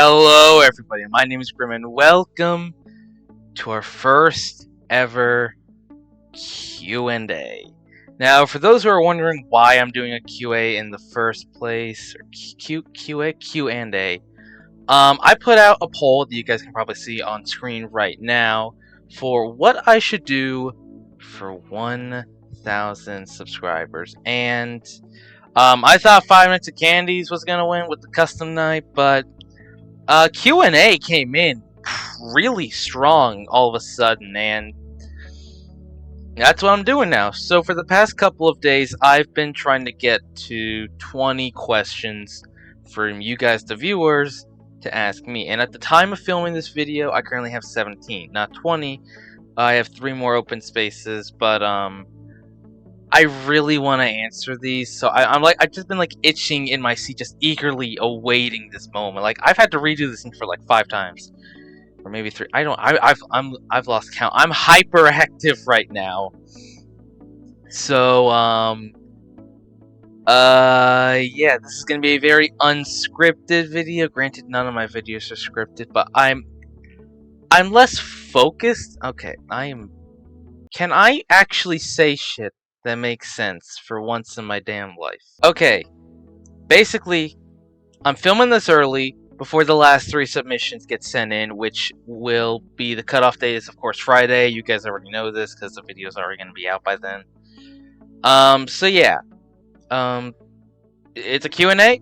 Hello everybody, my name is Grim and welcome to our first ever Q&A. Now, for those who are wondering why I'm doing a QA in the first place, or Q&A, I put out a poll that you guys can probably see on screen right now for what I should do for 1,000 subscribers, and I thought 5 Minutes of Candies was gonna win with the custom night, but Q&A came in really strong all of a sudden, and that's what I'm doing now. So for the past couple of days, I've been trying to get to 20 questions from you guys, the viewers, to ask me. And at the time of filming this video, I currently have 17, not 20. I have 3 more open spaces, but I really want to answer these, so I've just been like itching in my seat, just eagerly awaiting this moment. Like, I've had to redo this thing for like 5 times, or maybe 3. I've lost count. I'm hyperactive right now. So yeah, this is gonna be a very unscripted video. Granted, none of my videos are scripted, but I'm less focused. Okay, Can I actually say shit that makes sense for once in my damn life? Okay, basically, I'm filming this early before the last 3 submissions get sent in, which will be the cutoff date is of course Friday. You guys already know this because the video's already going to be out by then. So yeah, it's a Q&A,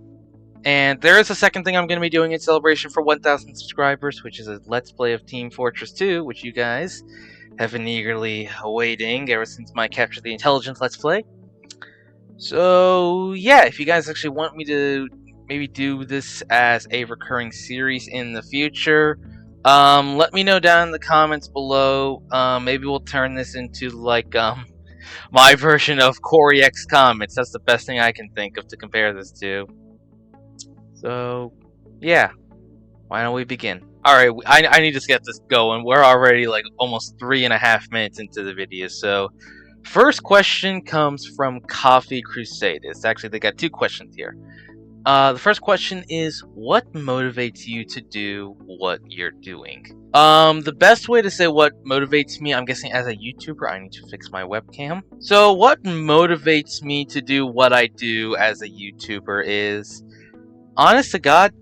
and there is a second thing I'm going to be doing in celebration for 1,000 subscribers, which is a Let's Play of Team Fortress 2, which you guys have been eagerly awaiting ever since my Capture the Intelligence Let's Play. So yeah, if you guys actually want me to maybe do this as a recurring series in the future, let me know down in the comments below. Maybe we'll turn this into like my version of Corey X Comments. That's the best thing I can think of to compare this to. So yeah, why don't we begin? Alright, I need to get this going. We're already like almost 3.5 minutes into the video. So first question comes from Coffee Crusaders. Actually, they got 2 questions here. The first question is, what motivates you to do what you're doing? The best way to say what motivates me, I'm guessing as a YouTuber, I need to fix my webcam. So what motivates me to do what I do as a YouTuber is, honest to God,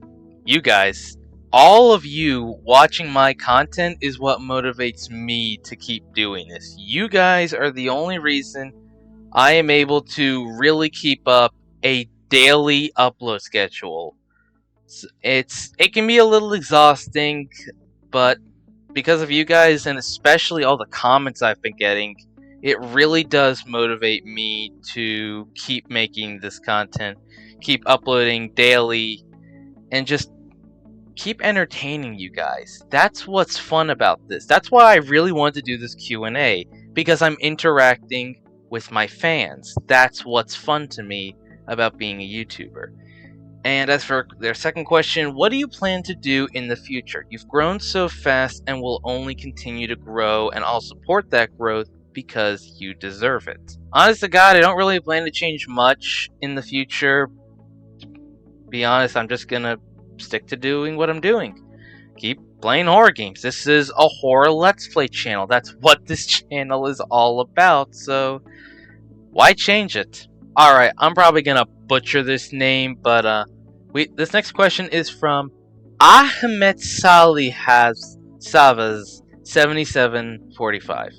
you guys. All of you watching my content is what motivates me to keep doing this. You guys are the only reason I am able to really keep up a daily upload schedule. It can be a little exhausting, but because of you guys and especially all the comments I've been getting, it really does motivate me to keep making this content, keep uploading daily, and just keep entertaining you guys. That's what's fun about this. That's why I really wanted to do this Q&A, because I'm interacting with my fans. That's what's fun to me about being a YouTuber. And as for their second question, what do you plan to do in the future? You've grown so fast and will only continue to grow, and I'll support that growth because you deserve it. Honest to God, I don't really plan to change much in the future. To be honest, I'm just gonna stick to doing what I'm doing. Keep playing horror games. This is a horror Let's Play channel. That's what this channel is all about, so why change it? Alright, I'm probably gonna butcher this name, but this next question is from Ahmed Salih Savas 7745.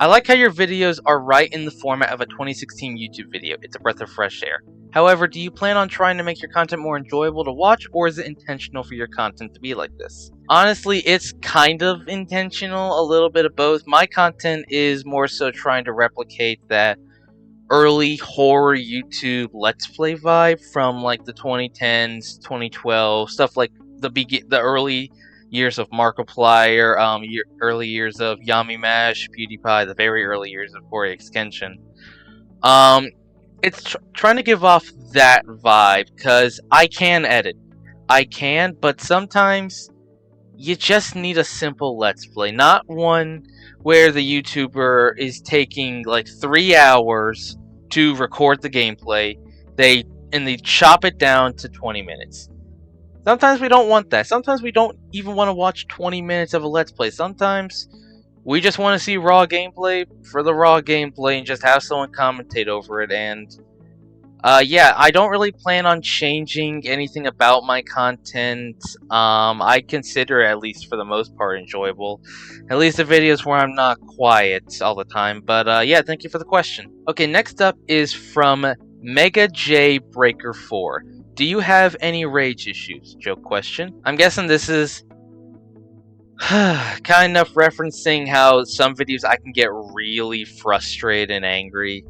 I like how your videos are right in the format of a 2016 YouTube video. It's a breath of fresh air. However, do you plan on trying to make your content more enjoyable to watch, or is it intentional for your content to be like this? Honestly, it's kind of intentional, a little bit of both. My content is more so trying to replicate that early horror YouTube Let's Play vibe from like the 2010s, 2012, stuff like the early years of Markiplier, early years of Yami Mash, PewDiePie, the very early years of Corey X Kenshin. It's trying to give off that vibe, because I can edit. I can, but sometimes you just need a simple Let's Play. Not one where the YouTuber is taking like 3 hours to record the gameplay, they chop it down to 20 minutes. Sometimes we don't want that. Sometimes we don't even want to watch 20 minutes of a Let's Play. Sometimes we just want to see raw gameplay for the raw gameplay and just have someone commentate over it. And yeah, I don't really plan on changing anything about my content. I consider it, at least for the most part, enjoyable. At least the videos where I'm not quiet all the time. But yeah, thank you for the question. Okay, next up is from Mega J Breaker 4. Do you have any rage issues? Joke question. I'm guessing this is kind of referencing how some videos I can get really frustrated and angry.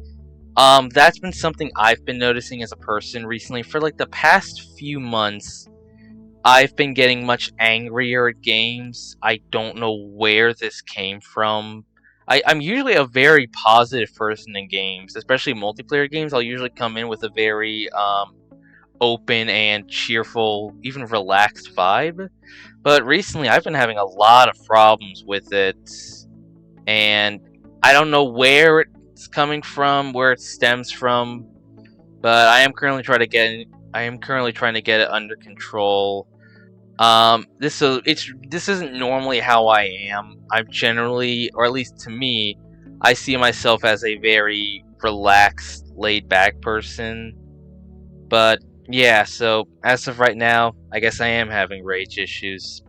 That's been something I've been noticing as a person recently. For like the past few months, I've been getting much angrier at games. I don't know where this came from. I'm usually a very positive person in games, especially multiplayer games. I'll usually come in with a very open and cheerful, even relaxed vibe. But recently, I've been having a lot of problems with it, and I don't know where it's coming from, where it stems from. But I am currently trying to get it under control. This isn't normally how I am. I'm generally, or at least to me, I see myself as a very relaxed, laid-back person. But yeah, so as of right now, I guess I am having rage issues.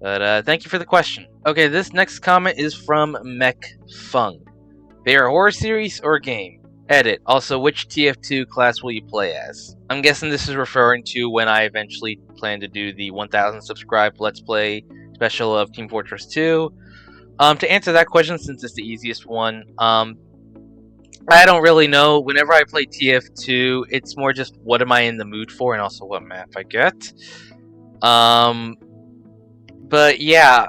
But thank you for the question. Okay, this next comment is from Mech Fung. Favorite horror series or game? Edit. Also, which TF2 class will you play as? I'm guessing this is referring to when I eventually plan to do the 1000 subscribed Let's Play special of Team Fortress 2. To answer that question, since it's the easiest one, I don't really know. Whenever I play TF2, it's more just what am I in the mood for and also what map I get. But yeah,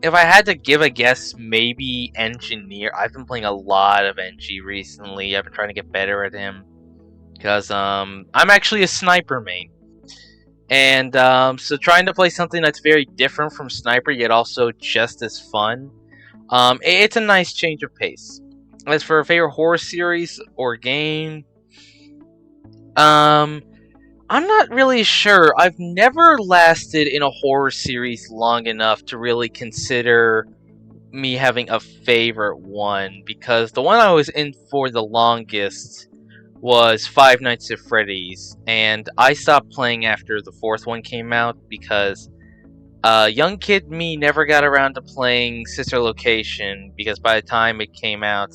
if I had to give a guess, maybe Engineer. I've been playing a lot of NG recently. I've been trying to get better at him. Because, I'm actually a sniper main. And, so trying to play something that's very different from sniper, yet also just as fun. It's a nice change of pace. As for a favorite horror series or game, I'm not really sure. I've never lasted in a horror series long enough to really consider me having a favorite one, because the one I was in for the longest was Five Nights at Freddy's, and I stopped playing after the fourth one came out because young kid me never got around to playing Sister Location, because by the time it came out,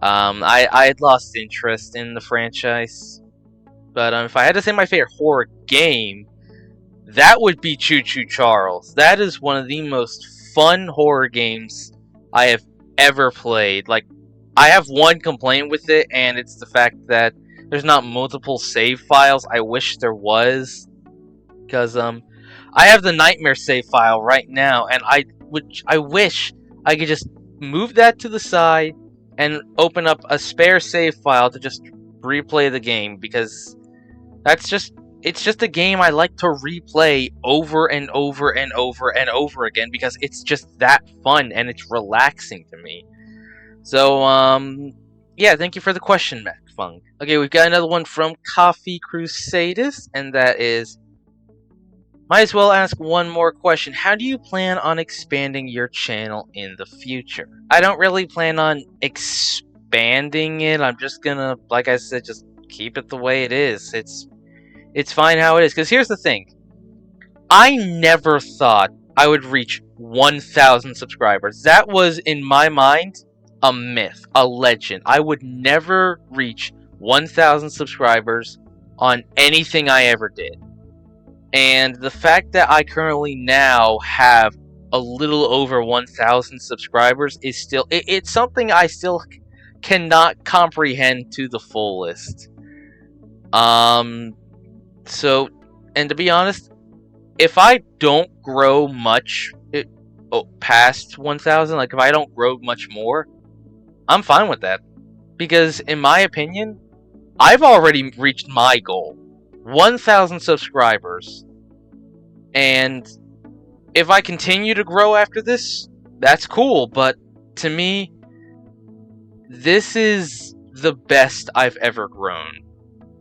I had lost interest in the franchise. But if I had to say my favorite horror game, that would be Choo Choo Charles. That is one of the most fun horror games I have ever played. Like, I have one complaint with it, and it's the fact that there's not multiple save files. I wish there was, because I have the Nightmare save file right now, and I wish I could just move that to the side and open up a spare save file to just replay the game, because it's just a game I like to replay over and over and over and over again, because it's just that fun and it's relaxing to me. So, yeah, thank you for the question, Mac Fung. Okay, we've got another one from Coffee Crusaders, and that is, might as well ask one more question. How do you plan on expanding your channel in the future? I don't really plan on expanding it. I'm just gonna, like I said, just keep it the way it is. It's fine how it is. Because here's the thing. I never thought I would reach 1,000 subscribers. That was, in my mind, a myth, a legend. I would never reach 1,000 subscribers on anything I ever did. And the fact that I currently now have a little over 1,000 subscribers is still... It's something I still cannot comprehend to the fullest. So, and to be honest, if I don't grow much past 1,000, like if I don't grow much more, I'm fine with that. Because in my opinion, I've already reached my goal. 1,000 subscribers. And if I continue to grow after this, that's cool. But to me, this is the best I've ever grown.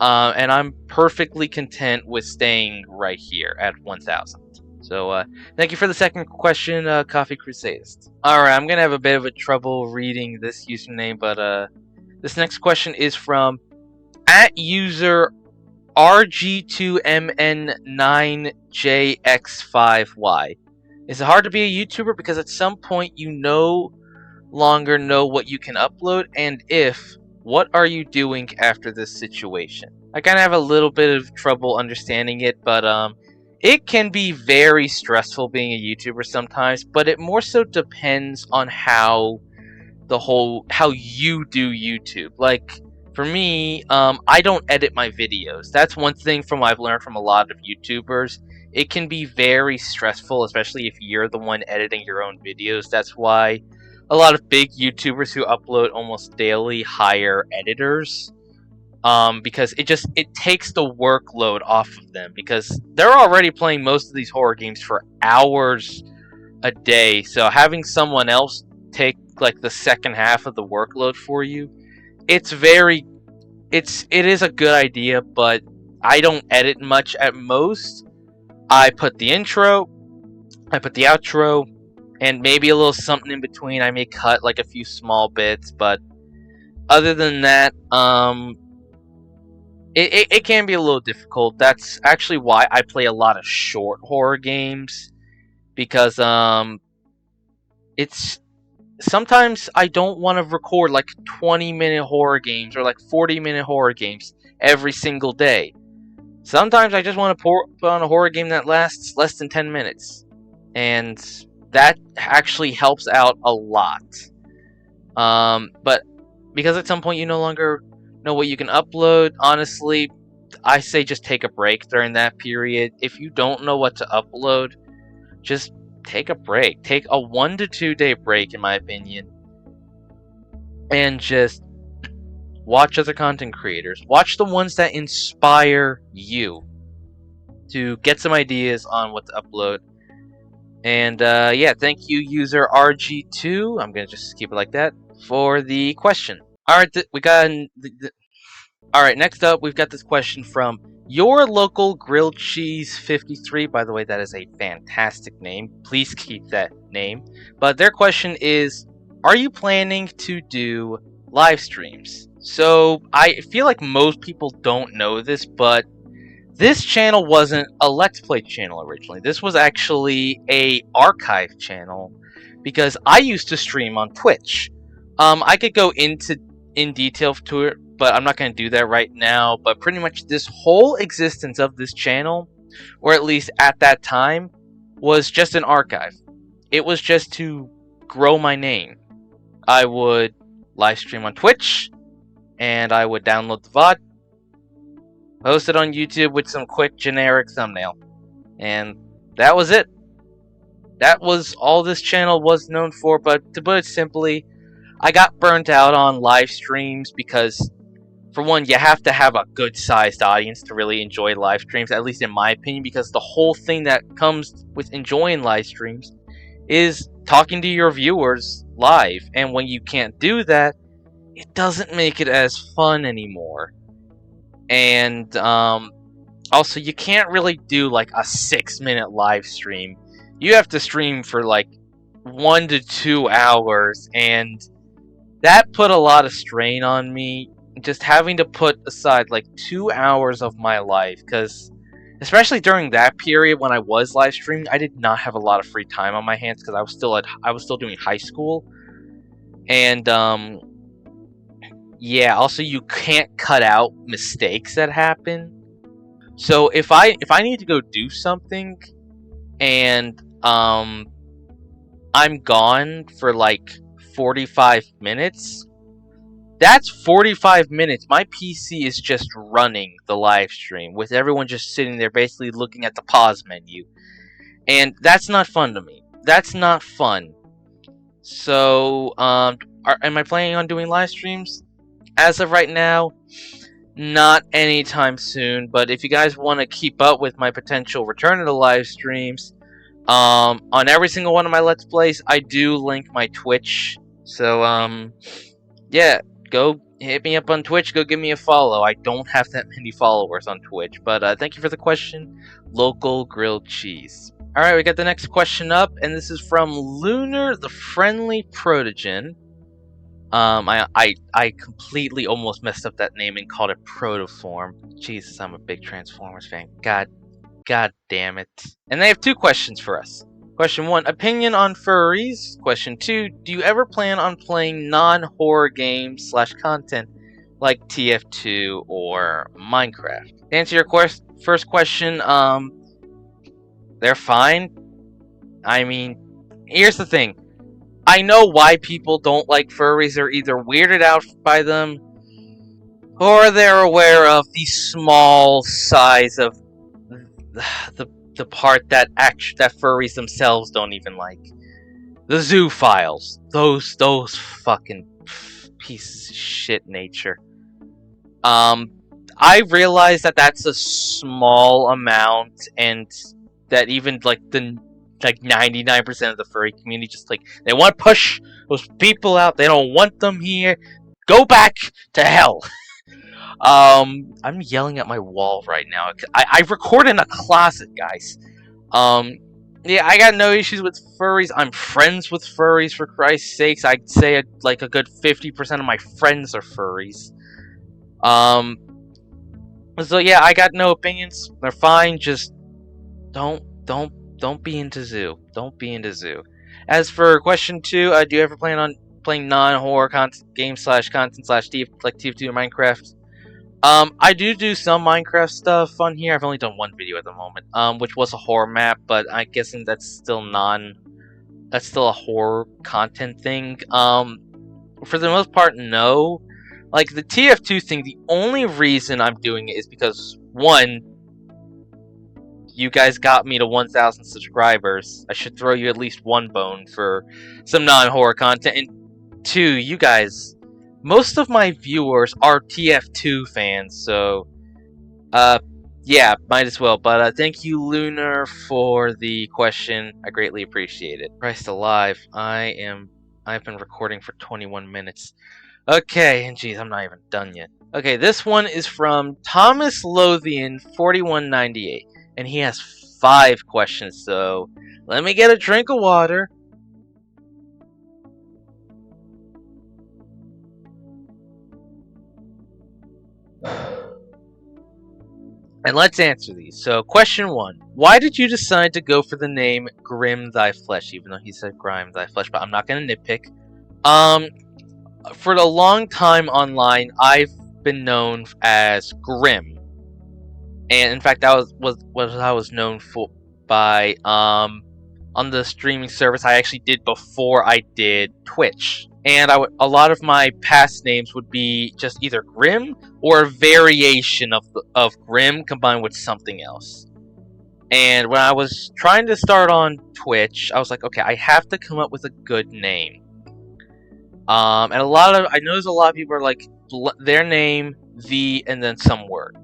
and I'm perfectly content with staying right here at 1,000. So, thank you for the second question, Coffee Crusadist. Alright, I'm gonna have a bit of a trouble reading this username, but this next question is from @user RG2MN9JX5Y. Is it hard to be a YouTuber because at some point you no longer know what you can upload, and if, what are you doing after this situation? I kind of have a little bit of trouble understanding it, but it can be very stressful being a YouTuber sometimes, but it more so depends on how you do YouTube. Like, for me, I don't edit my videos. That's one thing from I've learned from a lot of YouTubers. It can be very stressful, especially if you're the one editing your own videos. That's why a lot of big YouTubers who upload almost daily hire editors. Because it takes the workload off of them, because they're already playing most of these horror games for hours a day. So having someone else take like the second half of the workload for you, it is a good idea, but I don't edit much. At most, I put the intro, I put the outro, and maybe a little something in between. I may cut like a few small bits, but other than that, it can be a little difficult. That's actually why I play a lot of short horror games, because it's sometimes I don't want to record like 20-minute horror games or like 40-minute horror games every single day. Sometimes I just want to put on a horror game that lasts less than 10 minutes. And that actually helps out a lot. But because at some point you no longer know what you can upload, honestly, I say just take a break during that period. If you don't know what to upload, just take a break. Take a 1 to 2 day break, in my opinion, and just watch other content creators. Watch the ones that inspire you to get some ideas on what to upload. And yeah, thank you, user RG2. I'm gonna just keep it like that for the question. All right, we got. All right, next up, we've got this question from Your Local Grilled Cheese 53. By the way, that is a fantastic name. Please keep that name. But their question is, are you planning to do live streams? So, I feel like most people don't know this, but this channel wasn't a Let's Play channel originally. This was actually a archive channel, because I used to stream on Twitch. I could go in detail to it, but I'm not going to do that right now. But pretty much this whole existence of this channel, or at least at that time, was just an archive. It was just to grow my name. I would live stream on Twitch, and I would download the VOD, post it on YouTube with some quick generic thumbnail. And that was it. That was all this channel was known for. But to put it simply, I got burnt out on live streams because, for one, you have to have a good-sized audience to really enjoy live streams, at least in my opinion, because the whole thing that comes with enjoying live streams is talking to your viewers live. And when you can't do that, it doesn't make it as fun anymore. And also, you can't really do like a 6-minute live stream. You have to stream for like 1 to 2 hours, and that put a lot of strain on me, just having to put aside like 2 hours of my life, because especially during that period when I was live streaming, I did not have a lot of free time on my hands because I was still doing high school. And yeah, also you can't cut out mistakes that happen. So if I need to go do something and I'm gone for like 45 minutes, that's 45 minutes. My PC is just running the live stream with everyone just sitting there basically looking at the pause menu. And that's not fun to me. That's not fun. So, am I planning on doing live streams? As of right now, not anytime soon. But if you guys want to keep up with my potential return to the live streams, on every single one of my Let's Plays, I do link my Twitch. So, yeah, go hit me up on Twitch. Go give me a follow. I don't have that many followers on Twitch, but thank you for the question, Local Grilled Cheese. All right, we got the next question up, and this is from Lunar the Friendly Protogen. I completely almost messed up that name and called it Protoform. Jesus, I'm a big Transformers fan. God damn it. And they have 2 questions for us. Question 1, opinion on furries. Question 2, do you ever plan on playing non-horror games / content like TF2 or Minecraft? To answer your first question, they're fine. I mean, here's the thing. I know why people don't like furries. They're either weirded out by them, or they're aware of the small size of the part that furries themselves don't even like. The zoophiles. Those fucking pieces of shit nature. I realize that that's a small amount, and that even like 99% of the furry community just like they want to push those people out. They don't want them here. Go back to hell. I'm yelling at my wall right now. I record in a closet, guys. Yeah, I got no issues with furries. I'm friends with furries, for Christ's sakes. I'd say like a good 50% of my friends are furries. So yeah, I got no opinions. They're fine. Just don't be into zoo. Don't be into zoo. As for question 2, do you ever plan on playing non-horror games / content / like TF2 or Minecraft? I do some Minecraft stuff on here. I've only done 1 video at the moment, which was a horror map, but I'm guessing that's still a horror content thing. For the most part, no. Like, the TF2 thing, the only reason I'm doing it is because, 1, you guys got me to 1,000 subscribers. I should throw you at least 1 bone for some non-horror content. And 2, you guys, most of my viewers are TF2 fans, so, yeah, might as well. But thank you, Lunar, for the question. I greatly appreciate it. Christ alive, I've been recording for 21 minutes. Okay, and geez, I'm not even done yet. Okay, this one is from Thomas Lothian 4198, and he has 5 questions, so let me get a drink of water. And let's answer these. So, question 1. Why did you decide to go for the name Grim Thy Flesh? Even though he said Grime Thy Flesh, but I'm not going to nitpick. For a long time online, I've been known as Grim. And in fact, that was what I was known for by, on the streaming service I actually did before I did Twitch. And a lot of my past names would be just either Grim or a variation of Grim combined with something else. And when I was trying to start on Twitch, I was like, okay, I have to come up with a good name. And I noticed a lot of people are like, their name, and then some word.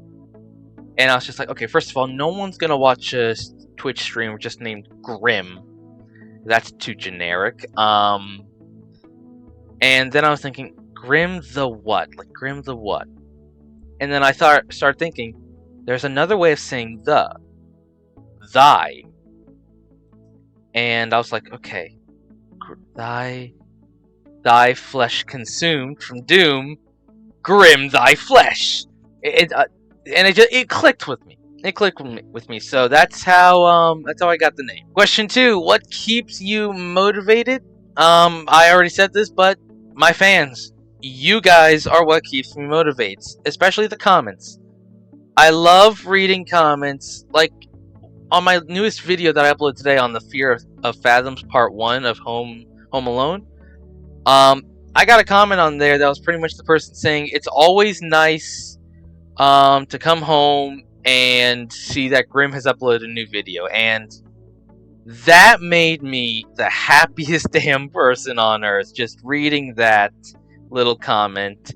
And I was just like, okay, first of all, no one's gonna watch a Twitch stream just named Grim. That's too generic. And then I was thinking, Grim the what? Like, Grim the what? And then I started thinking, there's another way of saying thy. And I was like, okay, thy flesh consumed from Doom, Grim thy flesh. It clicked with me. It clicked with me. So that's how I got the name. Question 2: what keeps you motivated? I already said this, but my fans, you guys are what keeps me motivated, especially the comments. I love reading comments. Like on my newest video that I uploaded today on the Fear of Fathoms Part 1 of Home Alone. I got a comment on there that was pretty much the person saying it's always nice to come home and see that Grim has uploaded a new video, and that made me the happiest damn person on earth, just reading that little comment.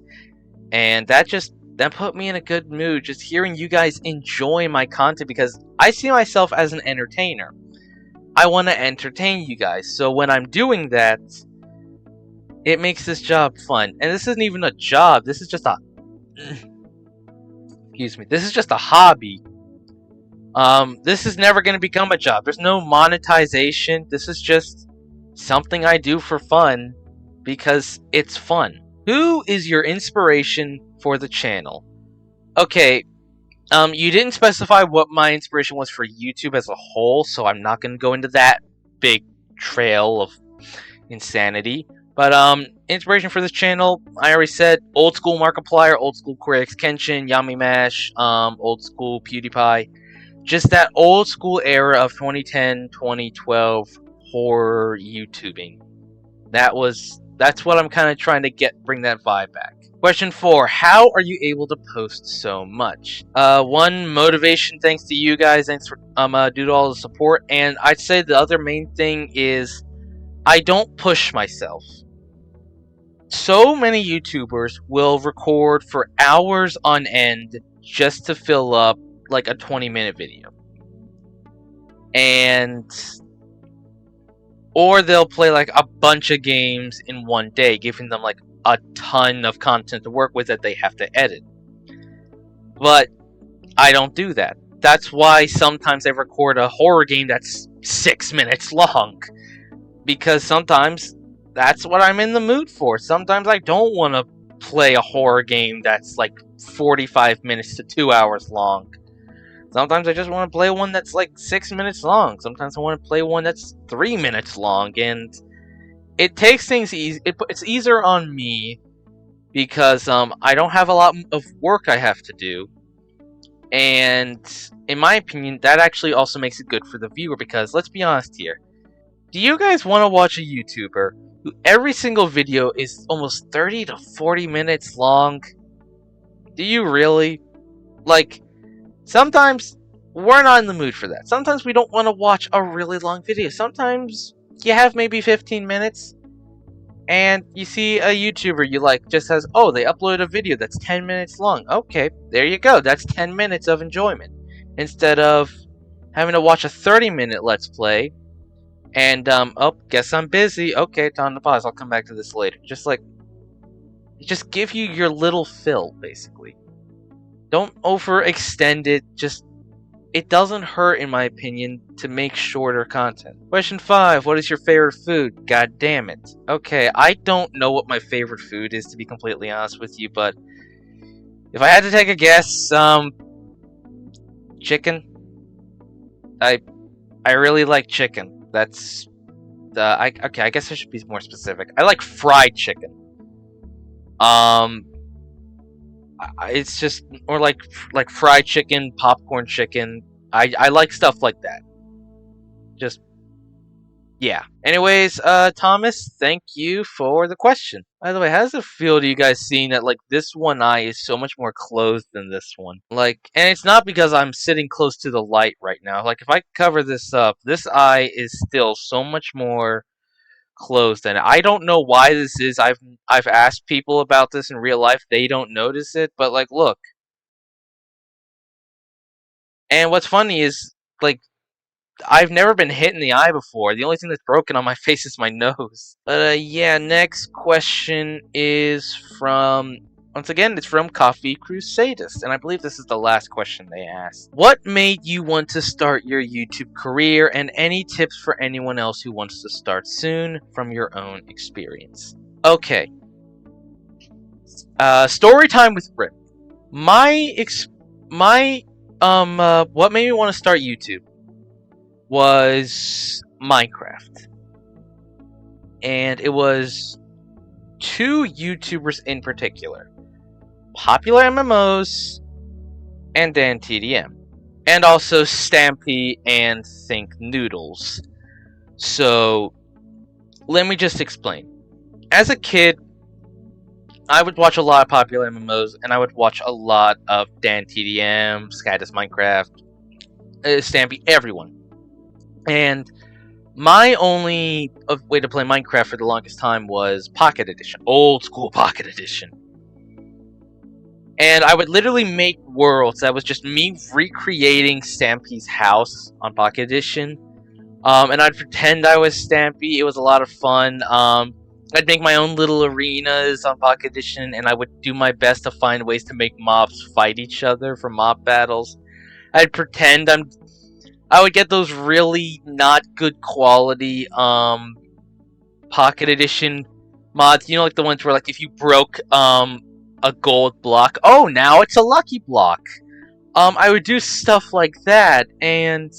And that put me in a good mood, just hearing you guys enjoy my content, because I see myself as an entertainer. I want to entertain you guys, so when I'm doing that, It makes this job fun. And this isn't even a job. This is just a excuse me. This is just a hobby. This is never going to become a job. There's no monetization. This is just something I do for fun because it's fun. Who is your inspiration for the channel? Okay, you didn't specify what my inspiration was for YouTube as a whole, so I'm not going to go into that big trail of insanity. But, inspiration for this channel, I already said, old school Markiplier, old school Quirix Kenshin, Yami Mash, old school PewDiePie. Just that old school era of 2010, 2012 horror YouTubing. That's what I'm kind of trying to bring that vibe back. Question 4, how are you able to post so much? One, motivation, thanks to you guys, thanks for due to all the support, and I'd say the other main thing is I don't push myself. So many YouTubers will record for hours on end just to fill up like a 20-minute video. Or they'll play like a bunch of games in one day, giving them like a ton of content to work with that they have to edit. But I don't do that. That's why sometimes I record a horror game that's 6 minutes long. Because sometimes that's what I'm in the mood for. Sometimes I don't want to play a horror game that's like 45 minutes to 2 hours long. Sometimes I just want to play one that's like 6 minutes long. Sometimes I want to play one that's 3 minutes long. And it takes things easy. It's easier on me because I don't have a lot of work I have to do. And in my opinion, that actually also makes it good for the viewer because let's be honest here. Do you guys want to watch a YouTuber who every single video is almost 30 to 40 minutes long? Do you really? Like, sometimes we're not in the mood for that. Sometimes we don't want to watch a really long video. Sometimes you have maybe 15 minutes and you see a YouTuber you like just says, oh, they uploaded a video that's 10 minutes long. Okay, there you go. That's 10 minutes of enjoyment. Instead of having to watch a 30-minute Let's Play and, oh, guess I'm busy. Okay, time to pause. I'll come back to this later. Just give you your little fill, basically. Don't overextend it. It doesn't hurt, in my opinion, to make shorter content. Question 5, what is your favorite food? God damn it. Okay, I don't know what my favorite food is, to be completely honest with you, but if I had to take a guess, chicken. I really like chicken. That's okay, I guess I should be more specific. I like fried chicken. It's just more like fried chicken, popcorn chicken. I like stuff like that. Just yeah. Anyways, Thomas, thank you for the question. By the way, how does it feel to you guys seeing that like this one eye is so much more closed than this one? Like, and it's not because I'm sitting close to the light right now. Like, if I cover this up, this eye is still so much more closed, and I don't know why this is. I've asked people about this in real life. They don't notice it, but like, look. And what's funny is like I've never been hit in the eye before. The only thing that's broken on my face is my nose. But yeah, next question is from, once again, it's from Coffee Crusadist, and I believe this is the last question they asked. What made you want to start your YouTube career, and any tips for anyone else who wants to start soon from your own experience? Okay. Story time with Rip. What made me want to start YouTube was Minecraft. And it was two YouTubers in particular. Popular MMOs and Dan TDM. And also Stampy and Think Noodles. So, let me just explain. As a kid, I would watch a lot of popular MMOs, and I would watch a lot of Dan TDM, Skydas Minecraft, Stampy, everyone. And my only way to play Minecraft for the longest time was Pocket Edition. Old school Pocket Edition. And I would literally make worlds that was just me recreating Stampy's house on Pocket Edition. And I'd pretend I was Stampy. It was a lot of fun. I'd make my own little arenas on Pocket Edition, and I would do my best to find ways to make mobs fight each other for mob battles. I'd pretend I would get those really not good quality Pocket Edition mods, you know, like the ones where, like, if you broke a gold block, oh, now it's a lucky block. I would do stuff like that, and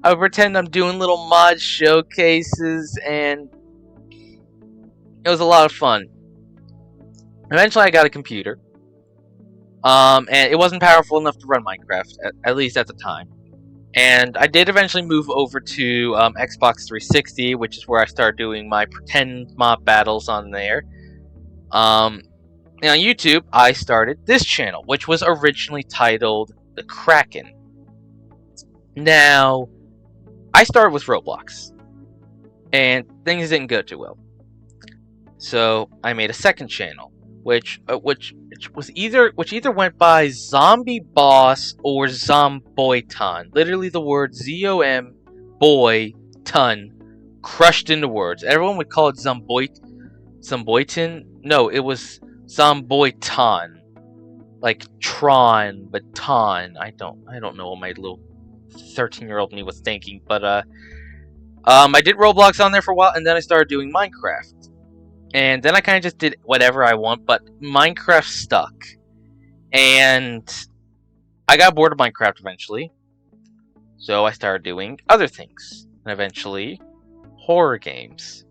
I would pretend I'm doing little mod showcases, and it was a lot of fun. Eventually, I got a computer, and it wasn't powerful enough to run Minecraft, at least at the time. And I did eventually move over to Xbox 360, which is where I started doing my pretend mob battles on there. And on YouTube, I started this channel, which was originally titled The Kraken. Now, I started with Roblox, and things didn't go too well. So I made a second channel, which either went by Zombie Boss or Zomboyton. Literally the word Z-O-M boy ton crushed into words. Everyone would call it Zomboyton. No, it was Zomboyton. Like Tron, but Ton. I don't know what my little 13-year-old me was thinking, but I did Roblox on there for a while, and then I started doing Minecraft. And then I kind of just did whatever I want, but Minecraft stuck. And I got bored of Minecraft eventually. So I started doing other things. And eventually, horror games.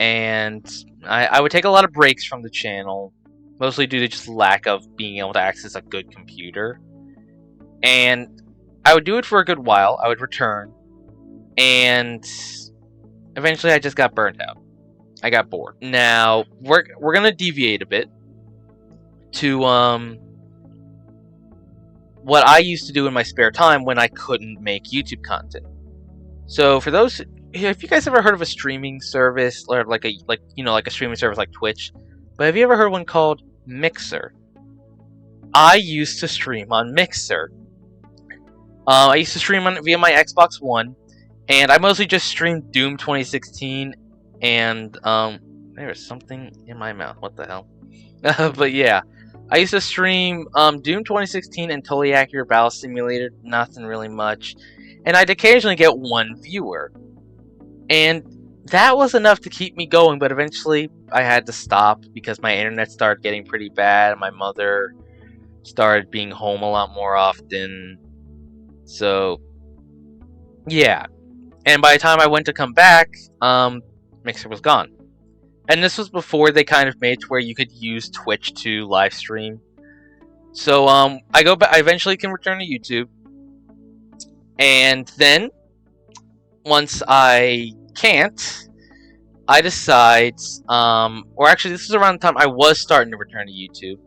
And I would take a lot of breaks from the channel. Mostly due to just lack of being able to access a good computer. And I would do it for a good while. I would return. And eventually I just got burnt out. I got bored. Now, we're gonna deviate a bit to what I used to do in my spare time when I couldn't make YouTube content. So for those, have you guys ever heard of a streaming service, or like a streaming service like Twitch? But have you ever heard one called Mixer? I used to stream on Mixer. I used to stream via my Xbox One, and I mostly just streamed Doom 2016. And there's something in my mouth. What the hell? But yeah, I used to stream Doom 2016 and Totally Accurate Battle Simulator. Nothing really much, and I'd occasionally get one viewer, and that was enough to keep me going. But eventually, I had to stop because my internet started getting pretty bad, and my mother started being home a lot more often. So yeah, and by the time I went to come back, Mixer was gone. And this was before they kind of made it to where you could use Twitch to live stream. So I go back. I eventually can return to YouTube. And then once I can't, I decide or actually this is around the time I was starting to return to YouTube.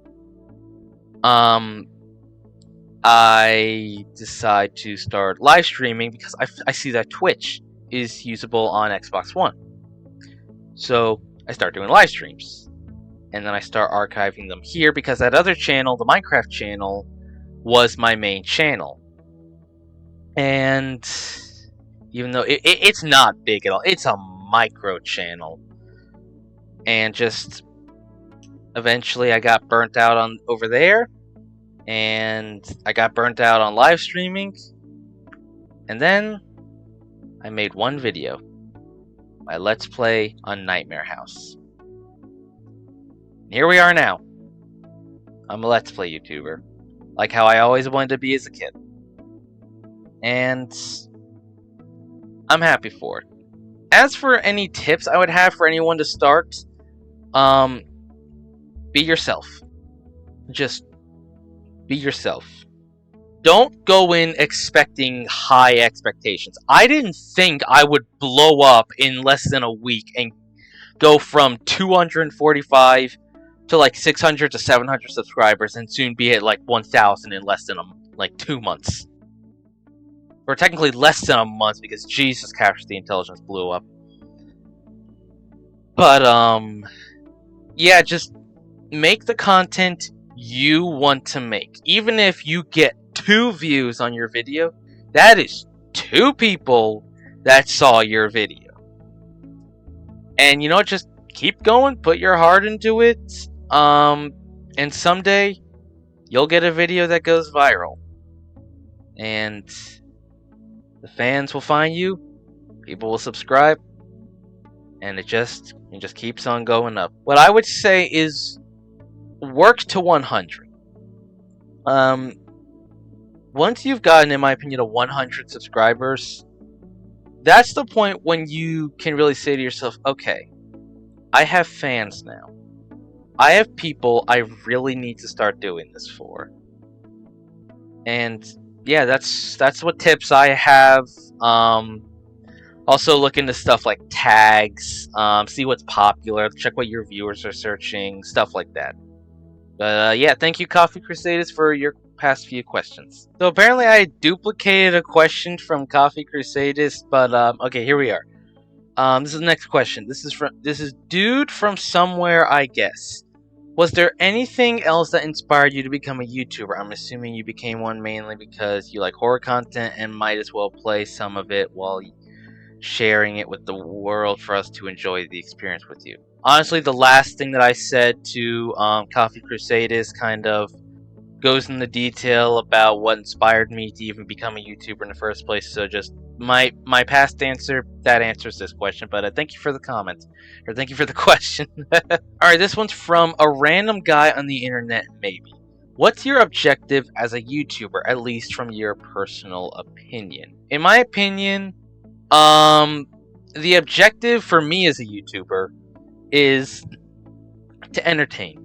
I decide to start live streaming because I see that Twitch is usable on Xbox One. So I start doing live streams, and then I start archiving them here because that other channel, the Minecraft channel, was my main channel. And even though it's not big at all, it's a micro channel. And just eventually I got burnt out on over there, and I got burnt out on live streaming, and then I made one video. My Let's Play on Nightmare House. And here we are now. I'm a Let's Play YouTuber. Like how I always wanted to be as a kid. And I'm happy for it. As for any tips I would have for anyone to start, be yourself. Just be yourself. Don't go in expecting high expectations. I didn't think I would blow up in less than a week and go from 245 to like 600 to 700 subscribers and soon be at like 1,000 in less than 2 months. Or technically less than a month because Jesus Capture the Intelligence blew up. But yeah, just make the content you want to make. Even if you get 2 views on your video, that is 2 people that saw your video. And you know what? Just keep going. Put your heart into it. And someday you'll get a video that goes viral. And the fans will find you. People will subscribe. And it just keeps on going up. What I would say is work to 100. Once you've gotten, in my opinion, to 100 subscribers, that's the point when you can really say to yourself, okay, I have fans now. I have people I really need to start doing this for. And yeah, that's what tips I have. Also look into stuff like tags, see what's popular, check what your viewers are searching, stuff like that. But yeah, thank you, Coffee Crusaders, for your past few questions. So apparently I duplicated a question from Coffee Crusaders, but okay, here we are. This is the next question. This is dude from somewhere, I guess. Was there anything else that inspired you to become a YouTuber? I'm assuming you became one mainly because you like horror content and might as well play some of it while sharing it with the world for us to enjoy the experience with you. Honestly, the last thing that I said to Coffee Crusaders kind of goes into detail about what inspired me to even become a YouTuber in the first place. So just my past answer, that answers this question. But thank you for the comment, or thank you for the question. Alright, this one's from a random guy on the internet, maybe. What's your objective as a YouTuber, at least from your personal opinion? In my opinion, the objective for me as a YouTuber is to entertain.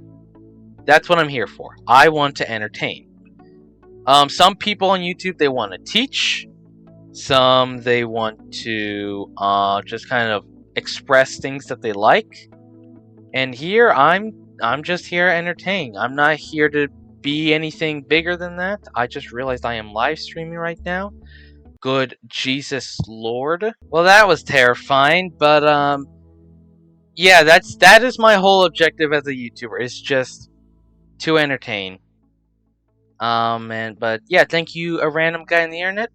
That's what I'm here for. I want to entertain. Some people on YouTube, they want to teach. Some, they want to just kind of express things that they like. And here, I'm just here to entertain. I'm not here to be anything bigger than that. I just realized I am live streaming right now. Good Jesus Lord. Well, that was terrifying, but yeah, that is my whole objective as a YouTuber. It's just to entertain. But yeah, thank you, a random guy on the internet,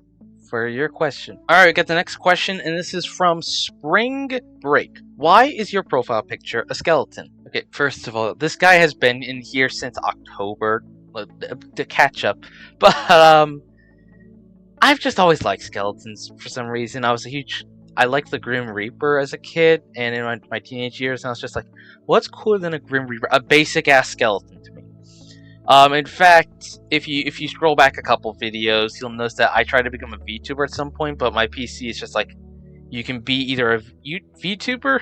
for your question. Alright, we got the next question, and this is from Spring Break. Why is your profile picture a skeleton? Okay, first of all, this guy has been in here since October, to catch up, but I've just always liked skeletons for some reason. I liked the Grim Reaper as a kid, and in my teenage years, I was just like, what's cooler than a Grim Reaper? A basic-ass skeleton to me. In fact, if you scroll back a couple videos, you'll notice that I tried to become a VTuber at some point, but my PC is just like, you can be either a VTuber,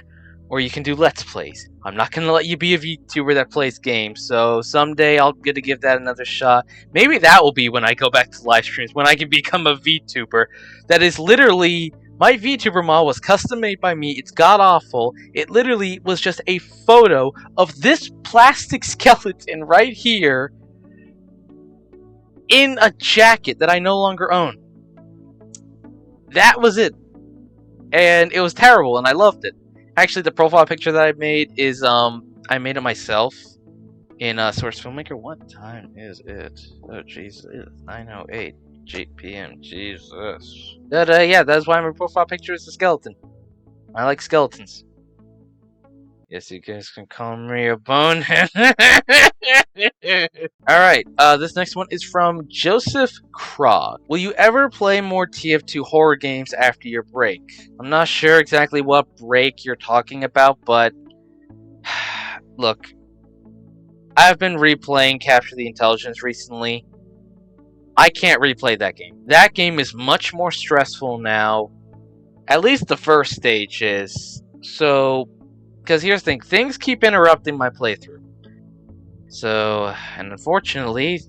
or you can do Let's Plays. I'm not gonna let you be a VTuber that plays games, so someday I'll get to give that another shot. Maybe that will be when I go back to live streams, when I can become a VTuber. That is literally, my VTuber model was custom made by me, it's god-awful. It literally was just a photo of this plastic skeleton right here in a jacket that I no longer own. That was it. And it was terrible, and I loved it. Actually, the profile picture that I made is, I made it myself in Source Filmmaker. What time is it? Oh, Jesus, it's 9:08 p.m. Jesus. But, yeah, that's why my profile picture is a skeleton. I like skeletons. Yes, you guys can call me a bonehead. Alright, this next one is from Joseph Krog. Will you ever play more TF2 horror games after your break? I'm not sure exactly what break you're talking about, but look, I've been replaying Capture the Intelligence recently. I can't replay that game. That game is much more stressful now. At least the first stage is. So, because here's the thing, things keep interrupting my playthrough. So, and unfortunately,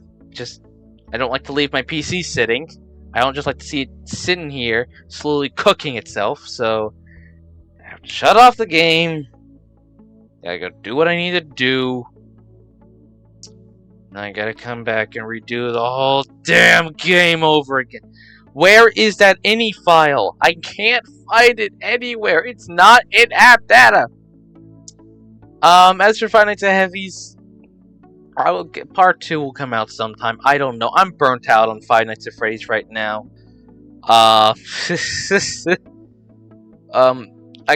I don't like to leave my PC sitting. I don't just like to see it sitting here, slowly cooking itself, so I have to shut off the game. I gotta do what I need to do. Now I gotta come back and redo the whole damn game over again. Where is that INI file? I can't find it anywhere. It's not in app data. As for Five Nights at Heavy's, part 2 will come out sometime. I don't know. I'm burnt out on Five Nights at Freddy's right now. I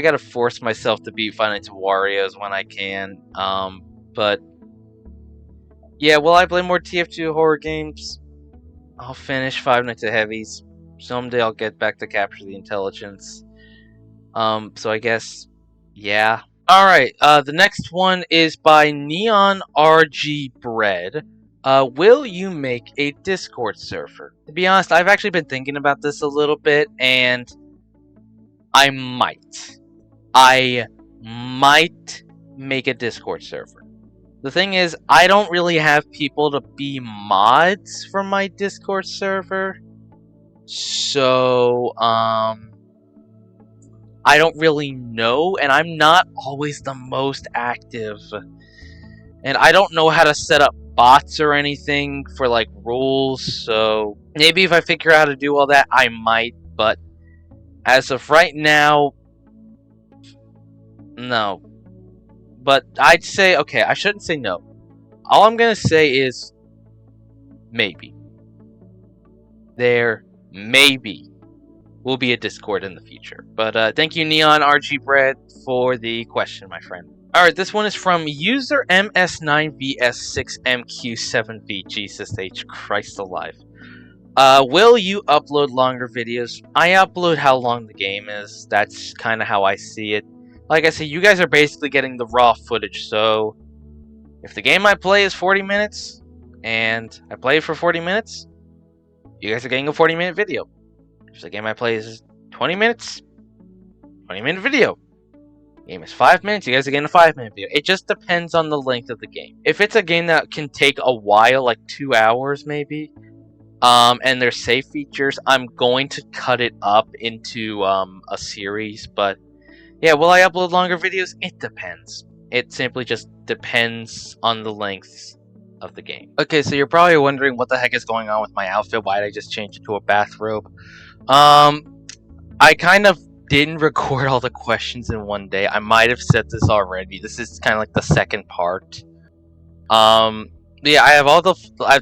gotta force myself to beat Five Nights at Wario's when I can. But yeah, will I play more TF2 horror games? I'll finish Five Nights at Heavies. Someday I'll get back to Capture the Intelligence. So I guess, yeah. Alright, the next one is by Neon RG Bread. Will you make a Discord server? To be honest, I've actually been thinking about this a little bit, and I might. I might make a Discord server. The thing is, I don't really have people to be mods for my Discord server. So, I don't really know, and I'm not always the most active. And I don't know how to set up bots or anything for, like, rules, so maybe if I figure out how to do all that, I might, but as of right now, no. But I'd say, okay, I shouldn't say no. All I'm gonna say is maybe. There maybe will be a Discord in the future. But thank you, Neon RG Bread, for the question, my friend. Alright, this one is from user MS9VS6MQ7V. Jesus H. Christ alive. Will you upload longer videos? I upload how long the game is. That's kind of how I see it. Like I said, you guys are basically getting the raw footage, so if the game I play is 40 minutes, and I play it for 40 minutes, you guys are getting a 40-minute video. If the game I play is 20 minutes, 20-minute video. The game is 5 minutes, you guys are getting a 5-minute video. It just depends on the length of the game. If it's a game that can take a while, like 2 hours maybe, and there's save features, I'm going to cut it up into a series, but yeah, will I upload longer videos? It depends. It simply just depends on the length of the game. Okay, so you're probably wondering what the heck is going on with my outfit. Why did I just change it to a bathrobe? I kind of didn't record all the questions in one day. I might have said this already. This is kind of like the second part. Yeah, I have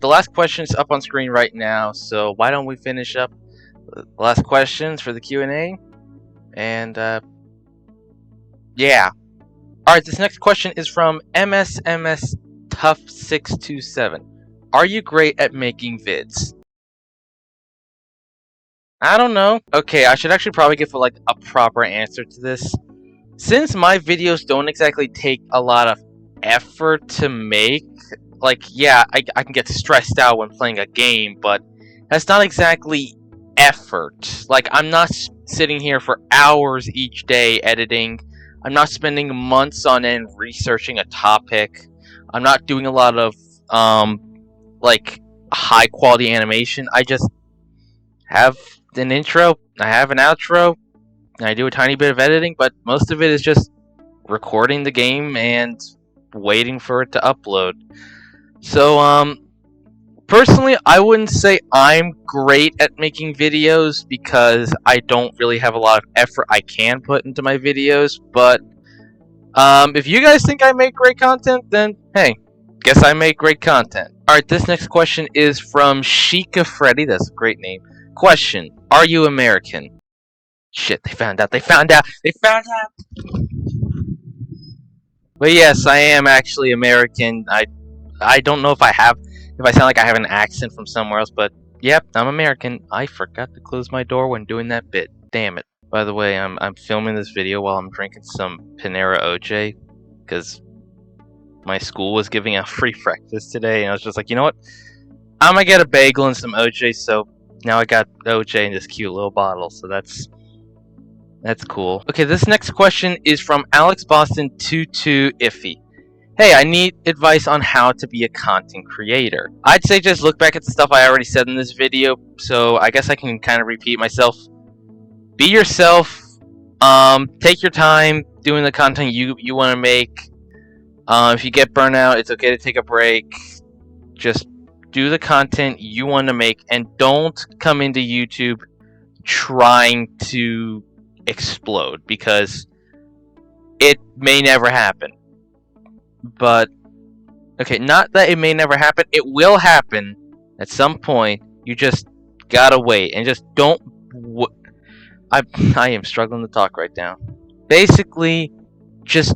the last questions up on screen right now. So why don't we finish up the last questions for the Q&A? And yeah. Alright, this next question is from MSMS Tough627. Are you great at making vids? I don't know. Okay, I should actually probably give like a proper answer to this. Since my videos don't exactly take a lot of effort to make, like, yeah, I can get stressed out when playing a game, but that's not exactly effort. Like, I'm not sitting here for hours each day editing. I'm not spending months on end researching a topic. I'm not doing a lot of, like, high quality animation. I just have an intro, I have an outro, and I do a tiny bit of editing, but most of it is just recording the game and waiting for it to upload. So, personally, I wouldn't say I'm great at making videos because I don't really have a lot of effort I can put into my videos, but if you guys think I make great content, then hey, guess I make great content. Alright, this next question is from Sheikah Freddy. That's a great name. Question: are you American? Shit, they found out. They found out. But yes, I am actually American. I don't know if I sound like I have an accent from somewhere else, but yep, I'm American. I forgot to close my door when doing that bit. Damn it. By the way, I'm filming this video while I'm drinking some Panera OJ, because my school was giving out free breakfast today, and I was just like, you know what? I'm gonna get a bagel and some OJ, so now I got OJ in this cute little bottle, so that's cool. Okay, this next question is from Alex Boston 22 Iffy. Hey, I need advice on how to be a content creator. I'd say just look back at the stuff I already said in this video, so I guess I can kind of repeat myself. Be yourself. Take your time doing the content you want to make. If you get burnt out, it's okay to take a break. Just do the content you want to make, and don't come into YouTube trying to explode, because it may never happen. But okay, not that it may never happen, it will happen at some point. You just gotta wait, and just don't I am struggling to talk right now. Basically, just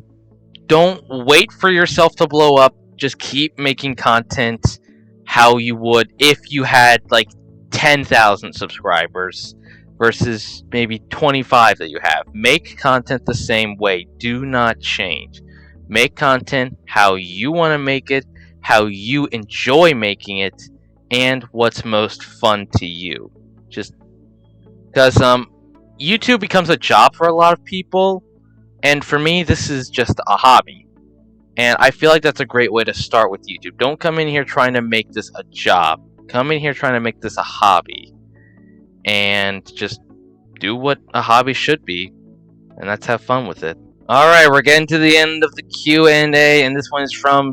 don't wait for yourself to blow up. Just keep making content how you would if you had like 10,000 subscribers versus maybe 25 that you have. Make content the same way. Do not change. Make content how you want to make it, how you enjoy making it, and what's most fun to you. Just because YouTube becomes a job for a lot of people, and for me, this is just a hobby. And I feel like that's a great way to start with YouTube. Don't come in here trying to make this a job. Come in here trying to make this a hobby. And just do what a hobby should be. And let's have fun with it. Alright, we're getting to the end of the Q&A. And this one is from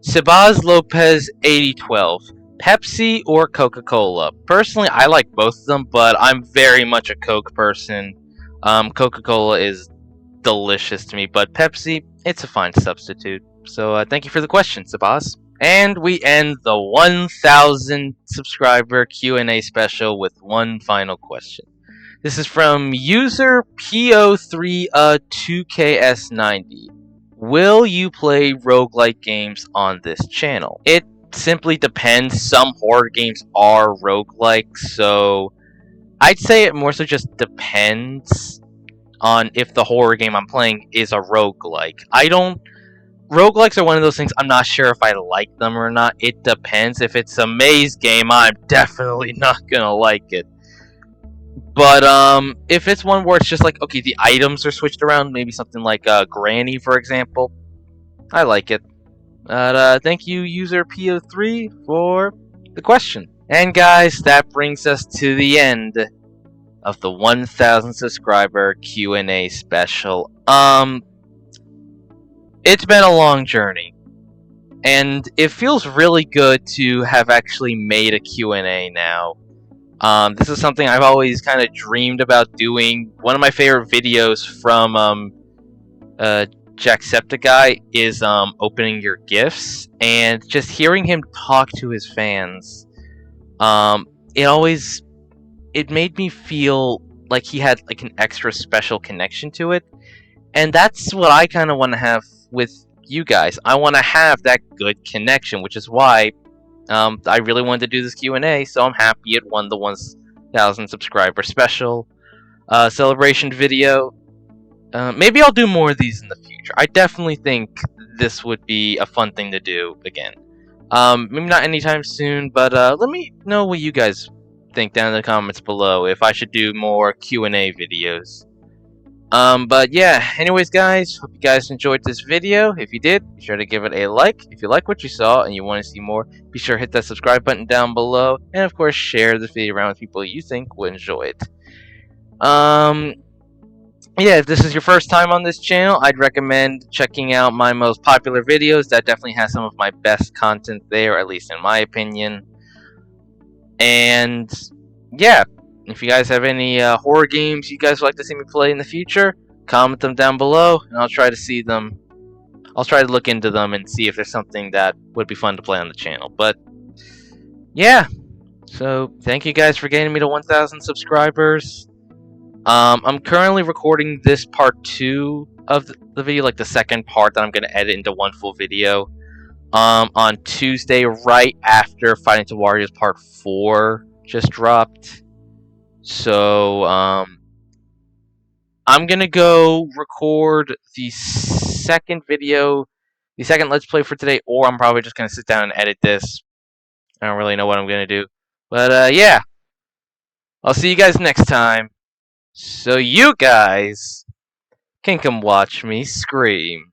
Sebaz Lopez 8012. Pepsi or Coca-Cola? Personally, I like both of them, but I'm very much a Coke person. Coca-Cola is delicious to me, but Pepsi, it's a fine substitute. So thank you for the question, Sabaz. And we end the 1,000 subscriber Q&A special with one final question. This is from user PO3 2KS90. Will you play roguelike games on this channel? It simply depends. Some horror games are roguelike, so I'd say it more so just depends on if the horror game I'm playing is a roguelike. Roguelikes are one of those things I'm not sure if I like them or not. It depends. If it's a maze game, I'm definitely not gonna like it. But if it's one where it's just like, okay, the items are switched around, maybe something like Granny, for example, I like it. But thank you, user PO3, for the question. And guys, that brings us to the end of the 1,000 subscriber Q&A special. It's been a long journey, and it feels really good to have actually made a Q&A now. This is something I've always kind of dreamed about doing. One of my favorite videos from Jacksepticeye is opening your gifts, and just hearing him talk to his fans. It made me feel like he had like an extra special connection to it, and that's what I kind of want to have with you guys. I want to have that good connection, which is why I really wanted to do this Q&A, so I'm happy it won the 1,000 subscriber special celebration video. Maybe I'll do more of these in the future. I definitely think this would be a fun thing to do again. Maybe not anytime soon, but let me know what you guys think down in the comments below if I should do more Q&A videos. But yeah, anyways guys, hope you guys enjoyed this video. If you did, be sure to give it a like. If you like what you saw and you want to see more, be sure to hit that subscribe button down below. And of course, share this video around with people you think would enjoy it. Yeah, if this is your first time on this channel, I'd recommend checking out my most popular videos. That definitely has some of my best content there, at least in my opinion. And yeah, if you guys have any horror games you guys would like to see me play in the future, comment them down below, and I'll try to see them. I'll try to look into them and see if there's something that would be fun to play on the channel. But yeah, so thank you guys for getting me to 1,000 subscribers. I'm currently recording this part 2 of the video, like the second part that I'm going to edit into one full video. On Tuesday, right after Fighting to Warriors Part 4 just dropped. So, I'm gonna go record the second video, the second Let's Play for today, or I'm probably just gonna sit down and edit this. I don't really know what I'm gonna do. But, yeah. I'll see you guys next time. So you guys can come watch me scream.